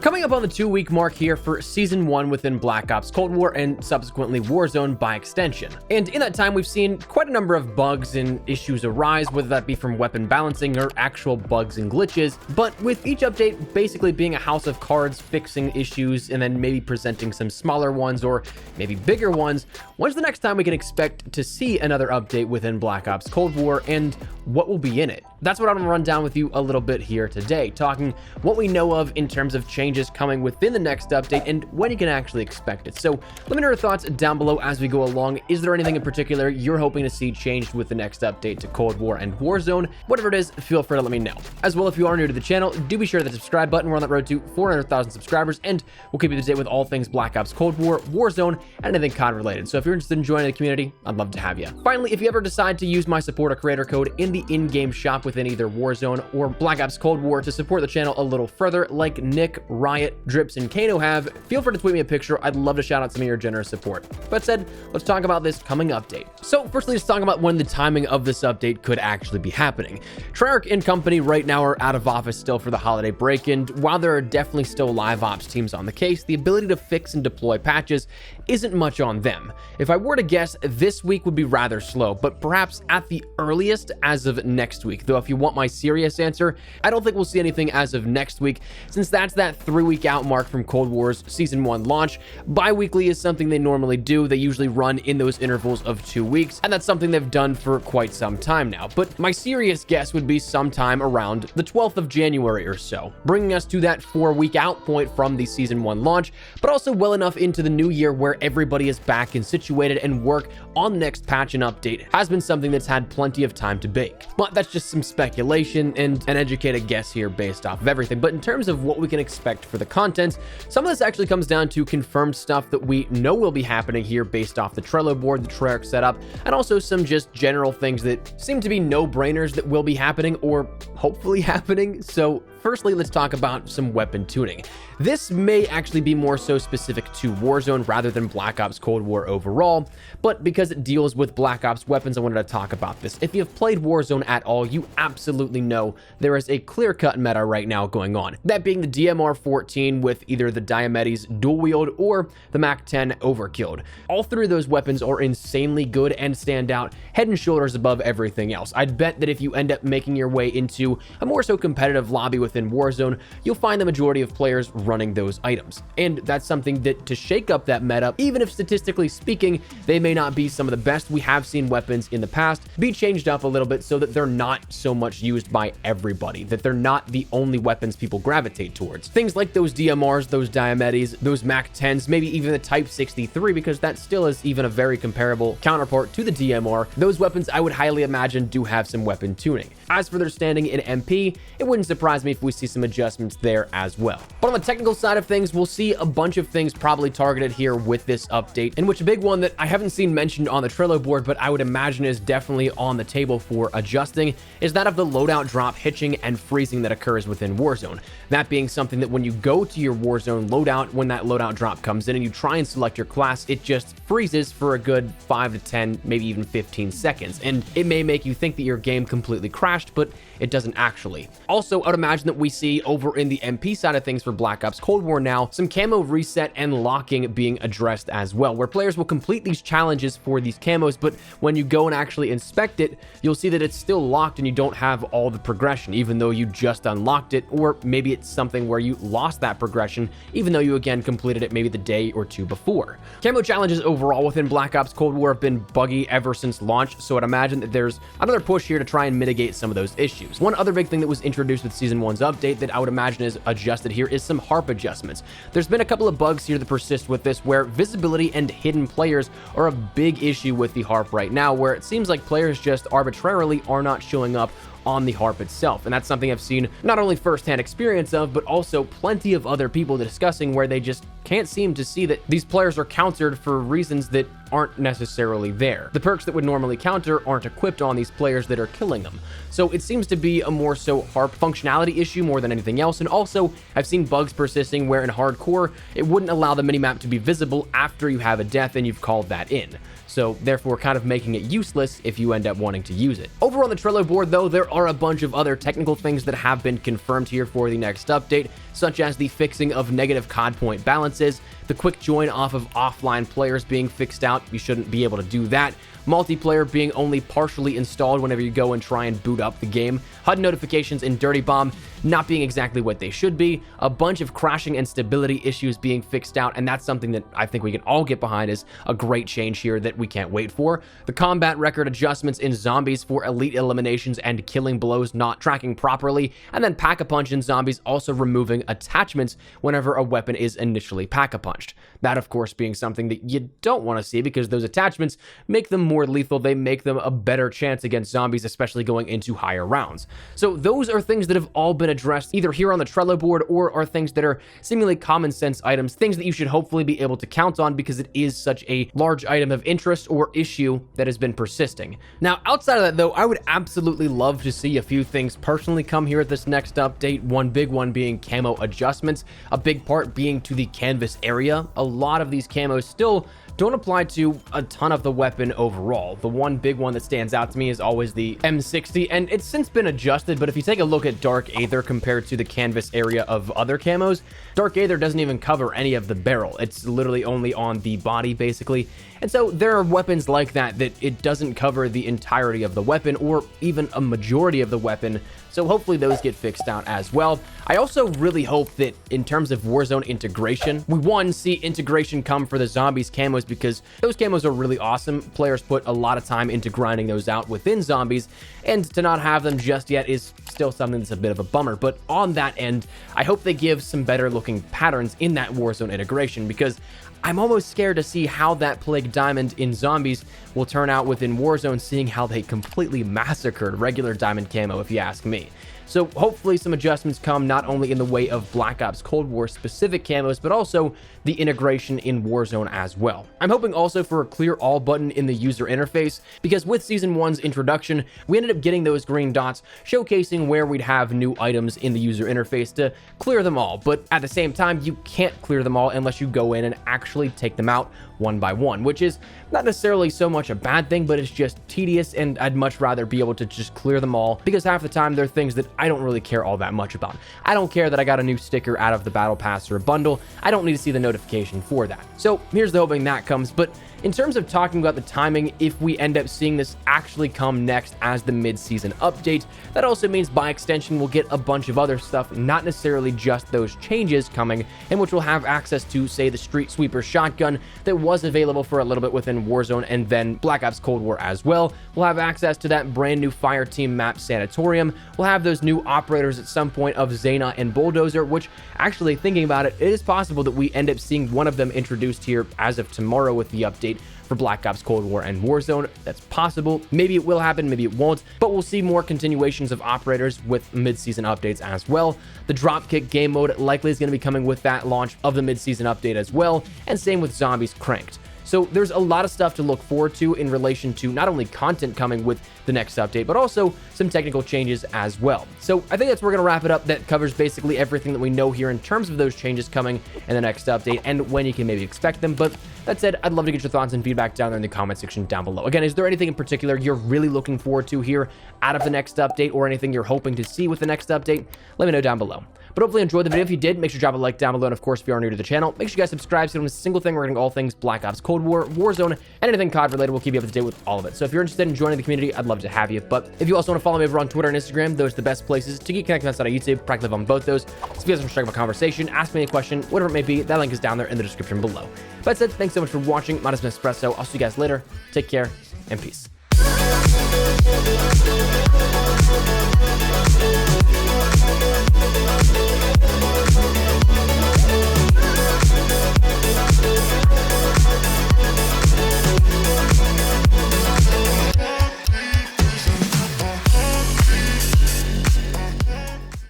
We're coming up on the 2-week mark here for Season 1 within Black Ops Cold War and subsequently Warzone by extension. And in that time, we've seen quite a number of bugs and issues arise, whether that be from weapon balancing or actual bugs and glitches. But with each update basically being a house of cards, fixing issues and then maybe presenting some smaller ones or maybe bigger ones, when's the next time we can expect to see another update within Black Ops Cold War and what will be in it? That's what I'm going to run down with you a little bit here today, talking what we know of in terms of changes coming within the next update and when you can actually expect it. So let me know your thoughts down below as we go along. Is there anything in particular you're hoping to see changed with the next update to Cold War and Warzone? Whatever it is, feel free to let me know. As well, if you are new to the channel, do be sure to hit the subscribe button. We're on that road to 400,000 subscribers, and we'll keep you up to date with all things Black Ops Cold War, Warzone, and anything COD related. So if you're interested in joining the community, I'd love to have you. Finally, if you ever decide to use my supporter creator code in the in-game shop within either Warzone or Black Ops Cold War to support the channel a little further, like Nick, Riot, Drips, and Kano have, feel free to tweet me a picture. I'd love to shout out some of your generous support. That said, let's talk about this coming update. So firstly, let's talk about when the timing of this update could actually be happening. Treyarch and company right now are out of office still for the holiday break, and while there are definitely still live ops teams on the case, the ability to fix and deploy patches isn't much on them. If I were to guess, this week would be rather slow, but perhaps at the earliest as of next week. Though if you want my serious answer, I don't think we'll see anything as of next week, since that's that 3-week out mark from Cold War's Season 1 launch. Bi-weekly is something they normally do. They usually run in those intervals of 2 weeks, and that's something they've done for quite some time now. But my serious guess would be sometime around the 12th of January or so, bringing us to that 4-week out point from the Season 1 launch, but also well enough into the new year where everybody is back and situated, and work on the next patch and update has been something that's had plenty of time to bake. But that's just some speculation and an educated guess here based off of everything. But in terms of what we can expect for the content, some of this actually comes down to confirmed stuff that we know will be happening here based off the Trello board, the Treyarch setup, and also some just general things that seem to be no-brainers that will be happening or hopefully happening. So firstly, let's talk about some weapon tuning. This may actually be more so specific to Warzone rather than Black Ops Cold War overall, but because it deals with Black Ops weapons, I wanted to talk about this. If you've played Warzone at all, you absolutely know there is a clear-cut meta right now going on. That being the DMR-14 with either the Diomedes dual wield or the MAC-10 overkilled. All three of those weapons are insanely good and stand out head and shoulders above everything else. I'd bet that if you end up making your way into a more so competitive lobby within Warzone, you'll find the majority of players running those items. And that's something that, to shake up that meta, even if statistically speaking they may not be some of the best, we have seen weapons in the past be changed up a little bit so that they're not so much used by everybody, that they're not the only weapons people gravitate towards. Things like those DMRs, those Diomedes, those MAC-10s, maybe even the Type 63, because that still is even a very comparable counterpart to the DMR. Those weapons, I would highly imagine, do have some weapon tuning. As for their standing in MP, it wouldn't surprise me if we see some adjustments there as well. But on the technical side of things, we'll see a bunch of things probably targeted here with this update, in which a big one that I haven't seen mentioned on the Trello board, but I would imagine is definitely on the table for adjusting, is that of the loadout drop hitching and freezing that occurs within Warzone. That being something that when you go to your Warzone loadout, when that loadout drop comes in and you try and select your class, it just freezes for a good 5 to 10, maybe even 15 seconds. And it may make you think that your game completely crashed, but it doesn't actually. Also, I would imagine that we see over in the MP side of things for Black Ops Cold War now, some camo reset and locking being addressed as well, where players will complete these challenges for these camos, but when you go and actually inspect it, you'll see that it's still locked and you don't have all the progression, even though you just unlocked it, or maybe it's something where you lost that progression, even though you again completed it maybe the day or two before. Camo challenges overall within Black Ops Cold War have been buggy ever since launch, so I'd imagine that there's another push here to try and mitigate some of those issues. One other big thing that was introduced with Season 1's update that I would imagine is adjusted here is some harp adjustments. There's been a couple of bugs here that persist with this, where visibility and hidden players are a big issue with the harp right now, where it seems like players just arbitrarily are not showing up on the harp itself. And that's something I've seen not only firsthand experience of, but also plenty of other people discussing, where they just can't seem to see that these players are countered for reasons that aren't necessarily there. The perks that would normally counter aren't equipped on these players that are killing them. So it seems to be a more so harp functionality issue more than anything else. And also, I've seen bugs persisting where in hardcore, it wouldn't allow the minimap to be visible after you have a death and you've called that in. so therefore kind of making it useless if you end up wanting to use it. Over on the Trello board, though, there are a bunch of other technical things that have been confirmed here for the next update, such as the fixing of negative COD point balances, the quick join off of offline players being fixed out. You shouldn't be able to do that. Multiplayer being only partially installed whenever you go and try and boot up the game. HUD notifications in Dirty Bomb not being exactly what they should be. A bunch of crashing and stability issues being fixed out, and that's something that I think we can all get behind as a great change here that we can't wait for. The combat record adjustments in zombies for elite eliminations and killing blows not tracking properly, and then Pack-a-Punch in zombies also removing attachments whenever a weapon is initially Pack-a-Punched. That, of course, being something that you don't want to see because those attachments make them more lethal. They make them a better chance against zombies, especially going into higher rounds. So those are things that have all been addressed either here on the Trello board or are things that are seemingly common sense items, things that you should hopefully be able to count on because it is such a large item of interest or issue that has been persisting. Now, outside of that, though, I would absolutely love to see a few things personally come here at this next update. One big one being camo adjustments, a big part being to the canvas area. A lot of these camos still don't apply to a ton of the weapon overall. The one big one that stands out to me is always the M60, and it's since been adjusted, but if you take a look at Dark Aether compared to the canvas area of other camos, Dark Aether doesn't even cover any of the barrel. It's literally only on the body, basically. And so there are weapons like that it doesn't cover the entirety of the weapon or even a majority of the weapon, so hopefully those get fixed out as well. I also really hope that in terms of Warzone integration, we see integration come for the zombies camos because those camos are really awesome. Players put a lot of time into grinding those out within zombies, and to not have them just yet is still something that's a bit of a bummer. But on that end, I hope they give some better looking patterns in that Warzone integration because I'm almost scared to see how that Plague Diamond in zombies will turn out within Warzone, seeing how they completely massacred regular diamond camo, if you ask me. So hopefully some adjustments come not only in the way of Black Ops Cold War specific camos, but also the integration in Warzone as well. I'm hoping also for a clear all button in the user interface, because with Season 1's introduction, we ended up getting those green dots showcasing where we'd have new items in the user interface to clear them all. But at the same time, you can't clear them all unless you go in and actually take them out one by one, which is not necessarily so much a bad thing, but it's just tedious, and I'd much rather be able to just clear them all, because half the time they're things that I don't really care all that much about. I don't care that I got a new sticker out of the battle pass or a bundle. I don't need to see the notification for that. So here's the hoping that comes. But in terms of talking about the timing, if we end up seeing this actually come next as the mid-season update, that also means by extension we'll get a bunch of other stuff, not necessarily just those changes coming, in which we'll have access to, say, the Street Sweeper shotgun that was available for a little bit within Warzone and then Black Ops Cold War as well. We'll have access to that brand new Fire Team map Sanatorium. We'll have those new operators at some point of Zayna and Bulldozer, which actually, thinking about it, it is possible that we end up seeing one of them introduced here as of tomorrow with the update for Black Ops Cold War and Warzone. That's possible. Maybe it will happen, maybe it won't, but we'll see more continuations of operators with mid-season updates as well. The dropkick game mode likely is going to be coming with that launch of the mid-season update as well, and same with Zombies Cranked. So there's a lot of stuff to look forward to in relation to not only content coming with the next update, but also some technical changes as well. So I think that's where we're going to wrap it up. That covers basically everything that we know here in terms of those changes coming in the next update and when you can maybe expect them. But that said, I'd love to get your thoughts and feedback down there in the comment section down below. Again, is there anything in particular you're really looking forward to here out of the next update, or anything you're hoping to see with the next update? Let me know down below. But hopefully you enjoyed the video. If you did, make sure to drop a like down below. And of course, if you are new to the channel, make sure you guys subscribe so you don't miss a single thing regarding all things Black Ops Cold War, Warzone, and anything COD related. We'll keep you up to date with all of it. So if you're interested in joining the community, I'd love to have you. But if you also want to follow me over on Twitter and Instagram, those are the best places to get connected outside of YouTube. Practically live on both those. So if you guys want to strike up a conversation, ask me a question, whatever it may be, that link is down there in the description below. But that said, thanks so much for watching. My name is Espresso. I'll see you guys later. Take care and peace.